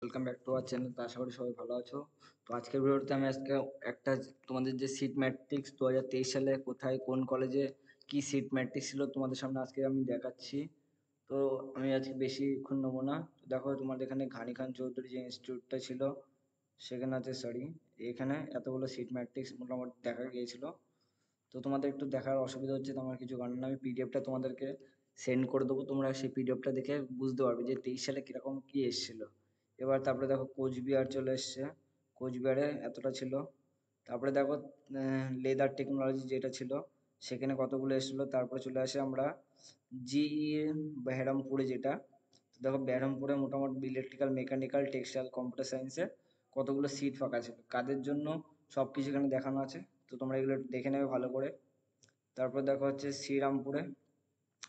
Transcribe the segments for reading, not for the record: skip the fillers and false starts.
Welcome back to our channel. তো আশা করি সবাই ভালো আছো। তো আজকের ভিডিওতে আমি একটা তোমাদের যে সিট ম্যাট্রিক্স 2023 সালে কোথায় কোন কলেজে কি সিট ম্যাট্রিক্স ছিল তোমাদের সামনে আজকে আমি দেখাচ্ছি। তো আমি আজকে বেশিক্ষণ নেবো না। তো দেখো তোমাদের এখানে ঘানি খান চৌধুরী যে ইনস্টিটিউটটা ছিল সেখানে আছে, সরি, এখানে এতগুলো সিট ম্যাট্রিক্স মোটামুটি দেখা গিয়েছিল। তো তোমাদের একটু দেখার অসুবিধা হচ্ছে, তো আমার কিছু কারণে আমি পিডিএফটা তোমাদেরকে সেন্ড করে দেবো, তোমরা সেই পিডিএফটা দেখে বুঝতে পারবে যে 23 সালে কিরকম কি এসেছিল। এবার তারপরে দেখো কোচবিহার চলে এসছে, কোচবিহারে এতটা ছিল। তারপরে দেখো লেদার টেকনোলজি যেটা ছিল সেখানে কতগুলো এসেছিলো। তারপরে চলে আসে আমরা জিই বেহরামপুরে, যেটা তো দেখো বেহরামপুরে মোটামুটি ইলেকট্রিক্যাল, মেকানিক্যাল, টেক্সটাইল, কম্পিউটার সায়েন্সে কতগুলো সিট ফাঁকা ছিল, কাদের জন্য, সব কিছু এখানে দেখানো আছে। তো তোমরা এগুলো দেখে নেবে ভালো করে। তারপর দেখো হচ্ছে শ্রীরামপুরে,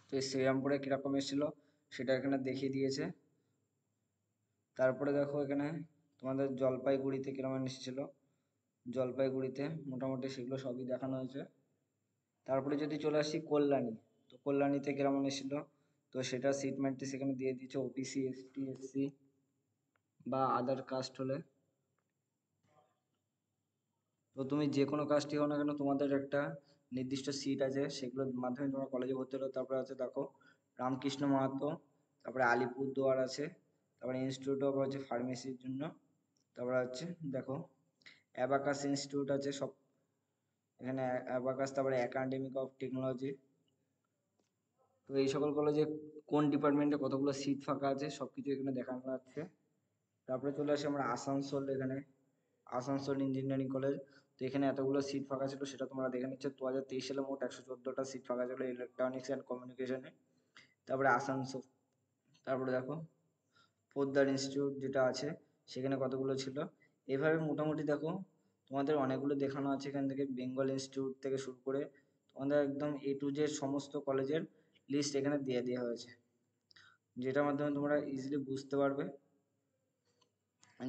তো এই শ্রীরামপুরে কীরকম এসেছিলো সেটা এখানে দেখিয়ে দিয়েছে। তারপরে দেখো এখানে তোমাদের জলপাইগুড়িতে কিরকম এসেছিল, জলপাইগুড়িতে মোটামুটি সেগুলো সবই দেখানো হয়েছে। তারপরে যদি চলে আসি কল্যাণী, তো কল্যাণীতে কিরকম এসেছিল, তো সেটা সিট ম্যাট্রিক্স এখানে দিয়ে দিচ্ছে। ওবিসি, এসটি, এসসি বা আদার কাস্ট হলে, তো তুমি যে কোনো কাস্টই হও না কেন তোমাদের একটা নির্দিষ্ট সিট আছে, সেগুলোর মাধ্যমে তোমরা কলেজে ভর্তি হলো। তারপরে আছে দেখো রামকৃষ্ণ মাহাতো, তারপরে আলিপুরদুয়ার আছে, তারপরে ইনস্টিটিউট অফ হচ্ছে ফার্মেসির জন্য, তারপরে হচ্ছে দেখো অ্যাবাকাস ইনস্টিটিউট আছে সব এখানে, অ্যাবাকাস, তারপরে একাডেমিক অফ টেকনোলজি। তো এই সকল কলেজে কোন ডিপার্টমেন্টে কতগুলো সিট ফাঁকা আছে সব কিছু এখানে দেখানো যাচ্ছে। তারপরে চলে আসি আমরা আসানসোল, এখানে আসানসোল ইঞ্জিনিয়ারিং কলেজ, তো এখানে এতগুলো সিট ফাঁকা ছিল সেটা তোমরা দেখে নিচ্ছ। 2023 সালে মোট 114টা সিট ফাঁকা ছিল ইলেকট্রনিক্স অ্যান্ড কমিউনিকেশনে। তারপরে আসানসোল, তারপরে দেখো পোদ্দার ইনস্টিটিউট যেটা আছে সেখানে কতগুলো ছিল। এভাবে মোটামুটি দেখো তোমাদের অনেকগুলো দেখানো আছে, এখান থেকে বেঙ্গল ইনস্টিটিউট থেকে শুরু করে তোমাদের একদম এ টু জেড সমস্ত কলেজের লিস্ট এখানে দিয়ে দেওয়া হয়েছে, যেটার মাধ্যমে তোমরা ইজিলি বুঝতে পারবে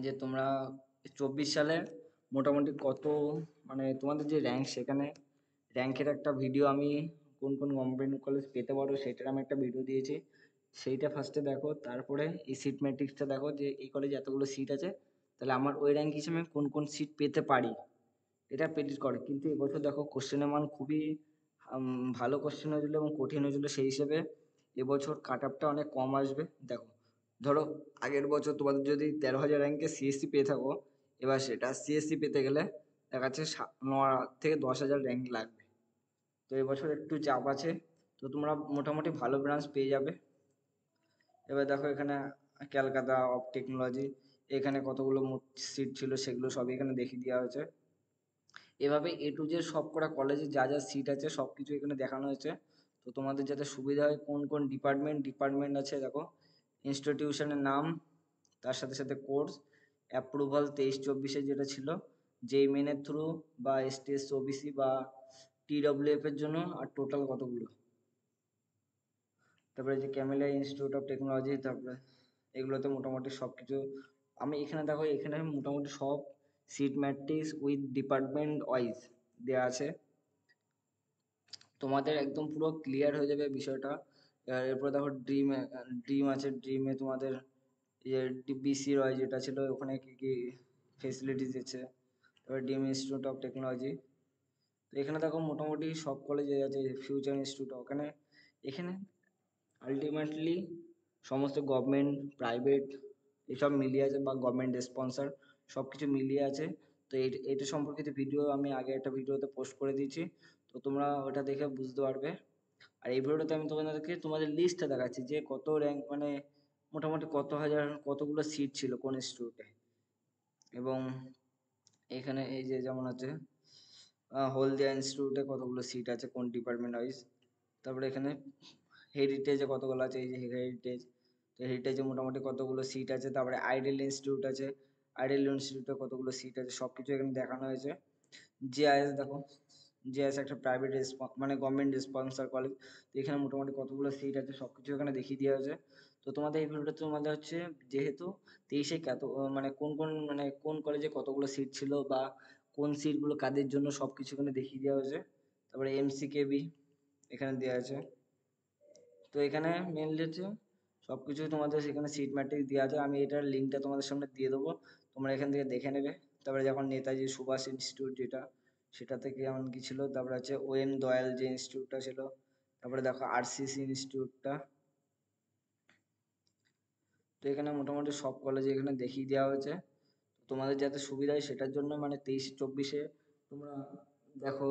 যে তোমরা 24 সালে মোটামুটি কত, মানে তোমাদের যে র্যাঙ্ক, সেখানে র্যাঙ্কের একটা ভিডিও আমি কোন কোন গভর্নমেন্ট কলেজ পেতে পারো সেটার আমি একটা ভিডিও দিয়েছি, সেইটা ফার্স্টে দেখো। তারপরে এই সিট ম্যাট্রিক্সটা দেখো যে এই কলেজে এতগুলো সিট আছে, তাহলে আমার ওই র্যাঙ্ক হিসেবে কোন কোন সিট পেতে পারি এটা প্রেডিক্ট করে। কিন্তু এবছর দেখো কোশ্চেনের মান খুবই ভালো কোশ্চেন হয়েছিল এবং কঠিন হয়েছিল, সেই হিসেবে এবছর কাট আপটা অনেক কম আসবে। দেখো ধরো আগের বছর তোমাদের যদি 13,000 র্যাঙ্কে সিএসসি পেয়ে থাকো, এবার সেটা সিএসসি পেতে গেলে দেখা যাচ্ছে 9 থেকে 10,000 র্যাঙ্ক লাগবে। তো এবছর একটু চাপ আছে, তো তোমরা মোটামুটি ভালো ব্রাঞ্চ পেয়ে যাবে। এবার দেখো এখানে ক্যালকাটা অফ টেকনোলজি, এখানে কতগুলো মোট সিট ছিল সেগুলো সবই এখানে দেখিয়ে দেওয়া হয়েছে। এভাবে এ টু জেড সব কটা কলেজে যা যা সিট আছে সব কিছু এখানে দেখানো হয়েছে। তো তোমাদের যাতে সুবিধা হয় কোন কোন ডিপার্টমেন্ট আছে দেখো, ইনস্টিটিউশনের নাম, তার সাথে সাথে কোর্স অ্যাপ্রুভাল 23-24 যেটা ছিল, যেই মেনের থ্রু বা এসটিএস, ওবিসি বা টিডব্লিউএফ এর জন্য, আর টোটাল কতগুলো। তারপরে যে ক্যামেলিয়া ইনস্টিটিউট অফ টেকনোলজি, তারপরে এগুলোতে মোটামুটি সব কিছু আমি এখানে দেখো, এখানে মোটামুটি সব seat matrix with department wise দেওয়া আছে, তোমাদের একদম পুরো ক্লিয়ার হয়ে যাবে বিষয়টা। এরপরে দেখো ড্রিম আছে, ড্রিমে তোমাদের যে বিসি রয় যেটা ছিল ওখানে কি কি ফেসিলিটিস দিচ্ছে। তারপরে ড্রিম ইনস্টিটিউট অফ টেকনোলজি, তো এখানে দেখো মোটামুটি সব কলেজে আছে, ফিউচার ইনস্টিটিউট ওখানে, এখানে আলটিমেটলি সমস্ত গভর্নমেন্ট, প্রাইভেট এসব মিলিয়ে আছে, বা গভর্নমেন্ট স্পন্সর সব কিছু মিলিয়ে আছে। তো এটা সম্পর্কিত ভিডিও আমি আগে একটা ভিডিওতে পোস্ট করে দিয়েছি, তো তোমরা ওটা দেখে বুঝতে পারবে। আর এই ভিডিওটাতে আমি তোমাদেরকে তোমাদের লিস্টটা দেখাচ্ছি যে কত র্যাঙ্ক, মানে মোটামুটি কত হাজার কতগুলো সিট ছিল কোন ইনস্টিটিউটে। এবং এখানে এই যে যেমন আছে হলদিয়া ইনস্টিটিউটে কতগুলো সিট আছে কোন ডিপার্টমেন্ট ওয়াইজ। তারপরে এখানে হেরিটেজে কতগুলো আছে, এই যে হেরিটেজ, তো হেরিটেজে মোটামুটি কতগুলো সিট আছে। তারপরে আইডেল ইনস্টিটিউট আছে, আইডেল ইনস্টিটিউটে কতগুলো সিট আছে সব কিছু এখানে দেখানো হয়েছে। জেআইএস দেখো, জেআইএস একটা প্রাইভেট মানে গভর্নমেন্ট স্পন্সর কলেজ, তো এখানে মোটামুটি কতগুলো সিট আছে সব কিছু এখানে দেখিয়ে দেওয়া হয়েছে। তো তোমাদের এই ভিডিওটা তোমাদের হচ্ছে যেহেতু 23-এ কত, মানে কোন কলেজে কতগুলো সিট ছিল বা কোন সিটগুলো কাদের জন্য সব কিছু এখানে দেখিয়ে দেওয়া হয়েছে। তারপরে এমসিকেবি এখানে দেওয়া আছে। তো এখানে মেনলি হচ্ছে সব কিছুই তোমাদের সেখানে সিট ম্যাট্রিক্স দেওয়া আছে। আমি এটার লিঙ্কটা তোমাদের সামনে দিয়ে দেবো, তোমরা এখান থেকে দেখে নেবে। তারপরে যখন নেতাজি সুভাষ ইনস্টিটিউট যেটা, সেটা থেকে এমন কি ছিল, তারপরে আছে ON দয়াল যে ইনস্টিটিউটটা ছিল, তারপরে দেখো RCC ইনস্টিটিউটটা। তো এখানে মোটামুটি সব কলেজে এখানে দেখিয়ে দেওয়া হয়েছে, তোমাদের যাতে সুবিধা হয় সেটার জন্য। মানে 23-24-এ তোমরা দেখো,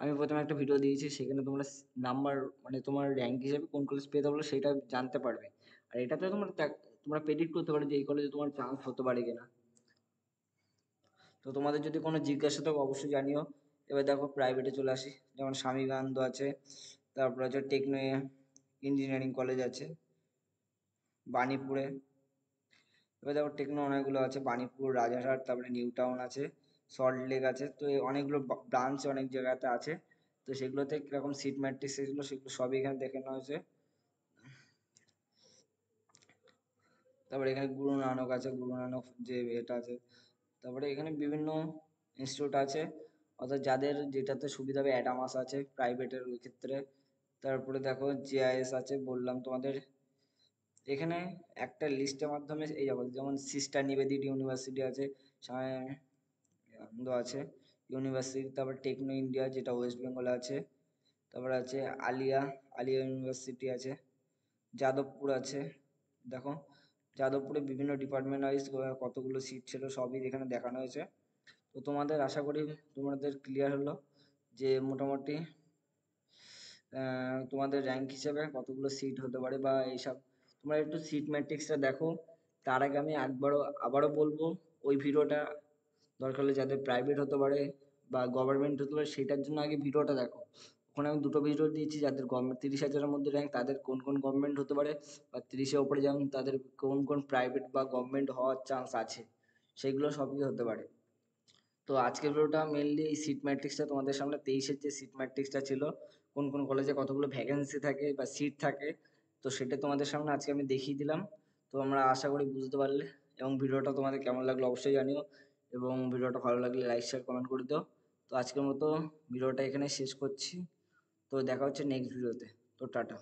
আমি প্রথমে একটা ভিডিও দিয়েছি, সেখানে তোমরা নাম্বার মানে তোমার র্যাঙ্ক হিসেবে কোন কলেজ পেতে পারো সেটা জানতে পারবে। আর এটাতে তোমরা তোমরা প্রেডিক্ট করতে পারো যে এই কলেজে তোমার চান্স হতে পারে কিনা। তো তোমাদের যদি কোনো জিজ্ঞাসা থাকে অবশ্যই জানিও। এবার দেখো প্রাইভেটে চলে আসি, যেমন স্বামী বিবেকানন্দ আছে, তারপরে আছে টেকনো ইঞ্জিনিয়ারিং কলেজ আছে বাণীপুরে। এবার দেখো টেকনো অনেকগুলো আছে, বাণীপুর, রাজারহাট, তারপরে নিউ টাউন আছে, সল্ট লেক আছে। তো এই অনেকগুলো ব্রাঞ্চ অনেক জায়গাতে আছে। তো সেগুলোতে কিরকম সিট ম্যাট্রিক্স সেগুলো সেগুলো সবই এখানে দেখে নেওয়া হয়েছে। তারপরে এখানে গুরু নানক আছে, গুরু নানক যে এটা আছে। তারপরে এখানে বিভিন্ন ইনস্টিটিউট আছে, অর্থাৎ যাদের যেটাতে সুবিধা হবে। অ্যাডামাস আছে প্রাইভেটের ওই ক্ষেত্রে। তারপরে দেখো JIS আছে বললাম তোমাদের। এখানে একটা লিস্টের মাধ্যমে এই যাবো, যেমন সিস্টার নিবেদিত ইউনিভার্সিটি আছে, আনন্দ আছে ইউনিভার্সিটি, তারপর টেকনো ইন্ডিয়া যেটা ওয়েস্ট বেঙ্গলে আছে, তারপর আছে আলিয়া, আলিয়া ইউনিভার্সিটি আছে, যাদবপুর আছে। দেখো যাদবপুরে বিভিন্ন ডিপার্টমেন্ট ওয়াইজ কতগুলো সিট ছিল সবই এখানে দেখানো হয়েছে। তো তোমাদের আশা করি তোমাদের ক্লিয়ার হলো যে মোটামুটি তোমাদের র্যাঙ্ক হিসেবে কতগুলো সিট হতে পারে বা এইসব। তোমরা একটু সিট ম্যাট্রিক্সটা দেখো। তার আগে আমি আবারও বলবো, ওই ভিডিওটা দরকার হলে যাদের প্রাইভেট হতে পারে বা গভর্নমেন্ট হতে পারে সেটার জন্য আগে ভিডিওটা দেখো। ওখানে আমি দুটো ভিডিও দিয়েছি, যাদের গভর্নমেন্ট 30,000-এর মধ্যে র্যাঙ্ক তাদের কোন কোন গভর্নমেন্ট হতে পারে, বা 30-এর ওপরে যেমন তাদের কোন কোন প্রাইভেট বা গভর্নমেন্ট হওয়ার চান্স আছে, সেগুলো সবই হতে পারে। তো আজকের ভিডিওটা মেনলি এই সিট ম্যাট্রিক্সটা তোমাদের সামনে, 23-এর যে সিট ম্যাট্রিক্সটা ছিল, কোন কোন কলেজে কতগুলো ভ্যাকেন্সি থাকে বা সিট থাকে, তো সেটা তোমাদের সামনে আজকে আমি দেখিয়ে দিলাম। তো আমরা আশা করি বুঝতে পারলে, এবং ভিডিওটা তোমাদের কেমন লাগলো অবশ্যই জানিও, এবং ভিডিওটা ভালো লাগলে লাইক শেয়ার কমেন্ট করে দিও। তো আজকের মতো ভিডিওটা এখানে শেষ করছি। তো দেখা হচ্ছে নেক্সট ভিডিওতে। তো টাটা।